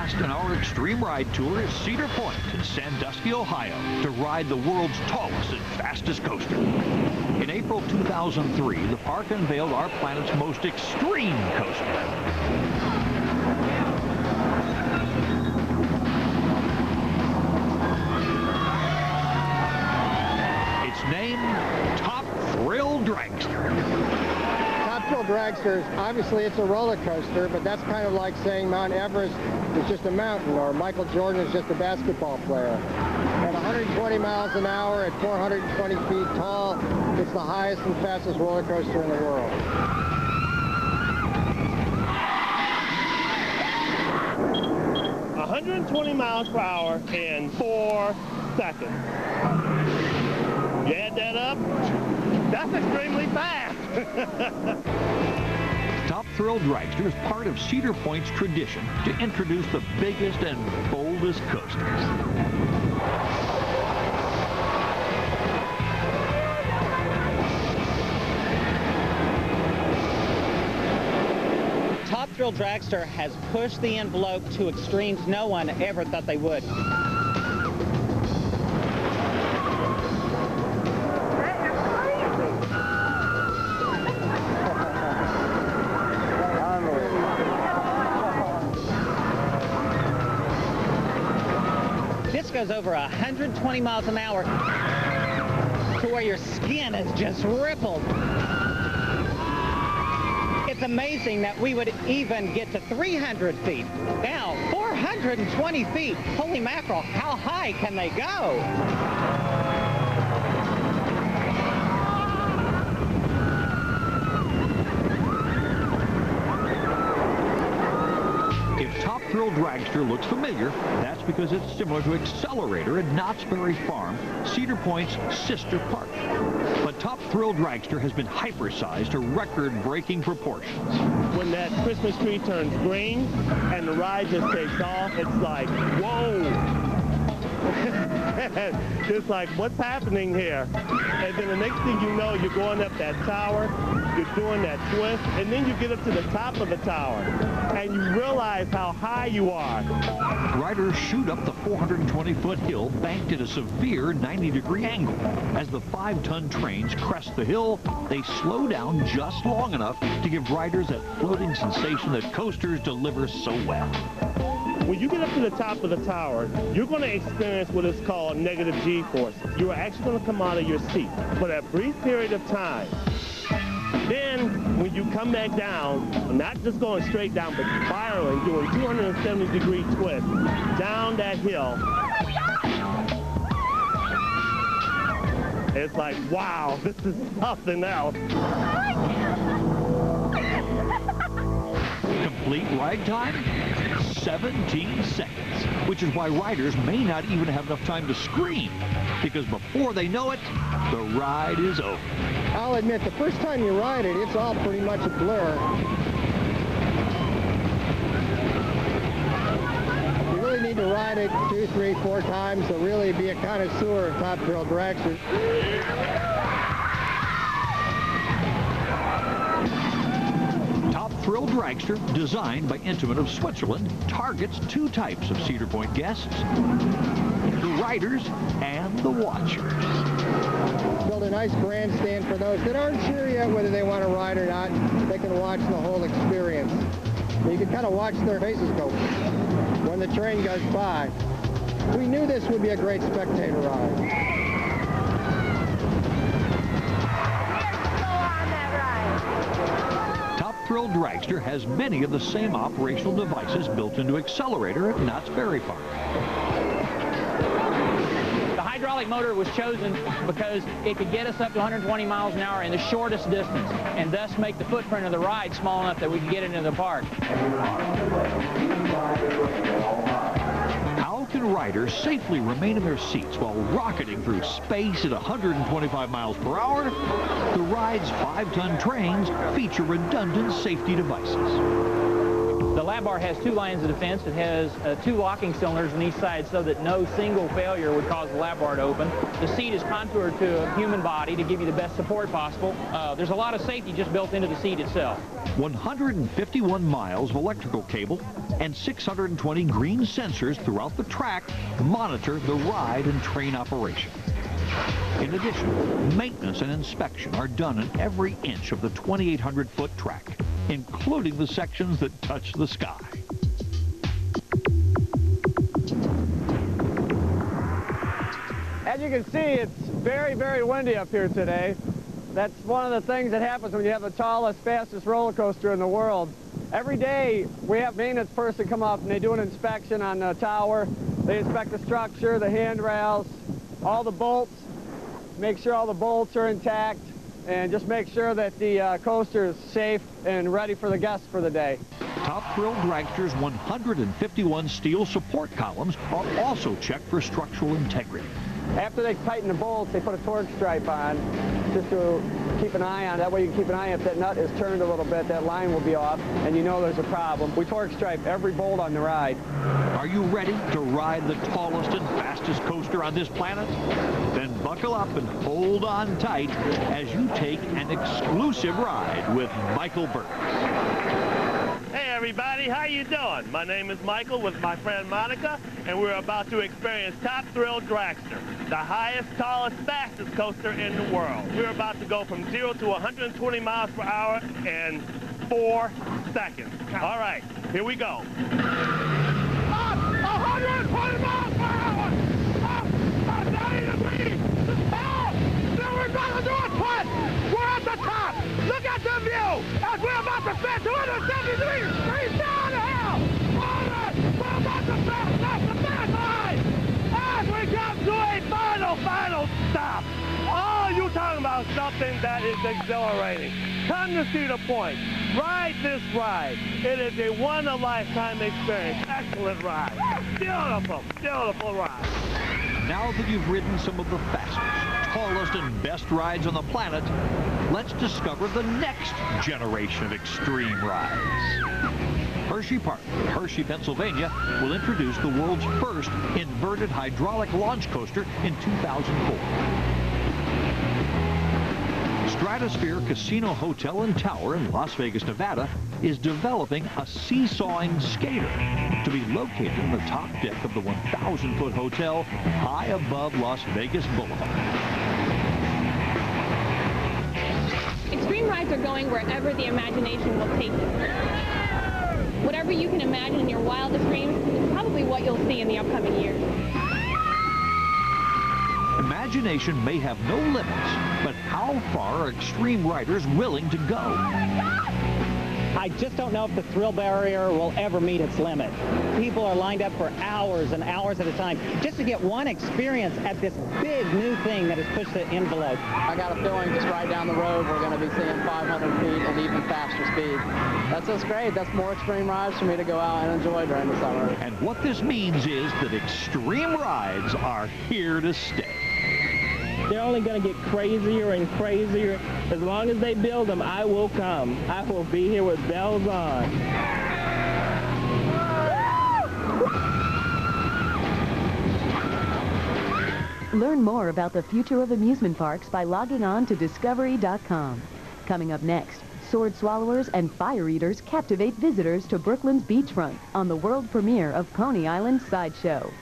last in our extreme ride tour is Cedar Point in Sandusky, Ohio, to ride the world's tallest and fastest coaster. In April 2003, the park unveiled our planet's most extreme coaster. Name, Top Thrill Dragster. Top Thrill Dragster, obviously it's a roller coaster, but that's kind of like saying Mount Everest is just a mountain, or Michael Jordan is just a basketball player. At 120 miles an hour, at 420 feet tall, it's the highest and fastest roller coaster in the world. "120 miles per hour in 4 seconds. You add that up, that's extremely fast. Top Thrill Dragster is part of Cedar Point's tradition to introduce the biggest and boldest coasters. Top Thrill Dragster has pushed the envelope to extremes no one ever thought they would. This goes over 120 miles an hour to where your skin is just rippled. It's amazing that we would even get to 300 feet. Now, 420 feet. Holy mackerel, how high can they go? If Top Thrill Dragster looks familiar, that's because it's similar to Accelerator at Knott's Berry Farm, Cedar Point's sister park. But Top Thrill Dragster has been hypersized to record-breaking proportions. When that Christmas tree turns green and the ride just takes off, it's like, whoa! It's like, what's happening here? And then the next thing you know, you're going up that tower, you're doing that twist, and then you get up to the top of the tower, and you realize how high you are. Riders shoot up the 420-foot hill banked at a severe 90-degree angle. As the 5-ton trains crest the hill, they slow down just long enough to give riders that floating sensation that coasters deliver so well. When you get up to the top of the tower, you're going to experience what is called negative G-force. You are actually going to come out of your seat for that brief period of time. Then, when you come back down, not just going straight down, but spiraling, doing 270-degree twists down that hill, it's like, wow, this is something else. Complete ride time? 17 seconds, which is why riders may not even have enough time to scream, because before they know it, the ride is over. I'll admit, the first time you ride it, it's all pretty much a blur. You really need to ride it 2, 3, 4 times to really be a connoisseur of Top Thrill Dragster. Top Thrill Dragster, designed by Intamin of Switzerland, targets 2 types of Cedar Point guests: the riders and the watchers. Build a nice grandstand for those that aren't sure yet whether they want to ride or not. They can watch the whole experience. You can kind of watch their faces go when the train goes by. We knew this would be a great spectator ride. Thrill Dragster has many of the same operational devices built into Accelerator at Knott's Berry Farm. The hydraulic motor was chosen because it could get us up to 120 miles an hour in the shortest distance, and thus make the footprint of the ride small enough that we could get into the park. How can riders safely remain in their seats while rocketing through space at 125 miles per hour? The ride's 5-ton trains feature redundant safety devices. The lap bar has 2 lines of defense. It has 2 locking cylinders on each side so that no single failure would cause the lap bar to open. The seat is contoured to a human body to give you the best support possible. There's a lot of safety just built into the seat itself. 151 miles of electrical cable and 620 green sensors throughout the track monitor the ride and train operation. In addition, maintenance and inspection are done in every inch of the 2,800-foot track, including the sections that touch the sky. As you can see, it's very, very windy up here today. That's one of the things that happens when you have the tallest, fastest roller coaster in the world. Every day, we have maintenance person come up and they do an inspection on the tower. They inspect the structure, the handrails, all the bolts, make sure all the bolts are intact, and just make sure that the coaster is safe and ready for the guests for the day. Top Thrill Dragster's 151 steel support columns are also checked for structural integrity. After they tighten the bolts, they put a torque stripe on just to keep an eye on it. That way you can keep an eye on if that nut is turned a little bit, that line will be off, and you know there's a problem. We torque stripe every bolt on the ride. Are you ready to ride the tallest and fastest coaster on this planet? Then buckle up and hold on tight as you take an exclusive ride with Michael Burkes. Hey everybody, how you doing? My name is Michael with my friend Monica, and we're about to experience Top Thrill Dragster, the highest, tallest, fastest coaster in the world. We're about to go from 0 to 120 miles per hour in 4 seconds. All right, here we go. Up 120 miles per hour! Up 90 degrees! Now we're going to do a twist! We're at the top! Look at the view! As we're about to spin 270 degrees down the hill! All right, we're about to pass the finish line! As we come to a final stop! Oh, you talking about something that is exhilarating. Come to Cedar Point. Ride this ride. It is a one-of-a-lifetime experience. Excellent ride. Beautiful, beautiful ride. Now that you've ridden some of the fastest, tallest, and best rides on the planet, let's discover the next generation of extreme rides. Hersheypark Hershey, Pennsylvania will introduce the world's first inverted hydraulic launch coaster in 2004. Stratosphere Casino Hotel and Tower in Las Vegas, Nevada is developing a seesawing skater to be located in the top deck of the 1,000-foot hotel high above Las Vegas Boulevard. Extreme rides are going wherever the imagination will take you. Whatever you can imagine in your wildest dreams is probably what you'll see in the upcoming years. Imagination may have no limits, but how far are extreme riders willing to go? I just don't know if the thrill barrier will ever meet its limit. People are lined up for hours and hours at a time just to get one experience at this big new thing that has pushed the envelope. I got a feeling just right down the road we're going to be seeing 500 feet and even faster speed. That's just great. That's more extreme rides for me to go out and enjoy during the summer. And what this means is that extreme rides are here to stay. They're only going to get crazier and crazier. As long as they build them, I will come. I will be here with bells on. Learn more about the future of amusement parks by logging on to discovery.com. Coming up next, sword swallowers and fire eaters captivate visitors to Brooklyn's beachfront on the world premiere of Coney Island Sideshow.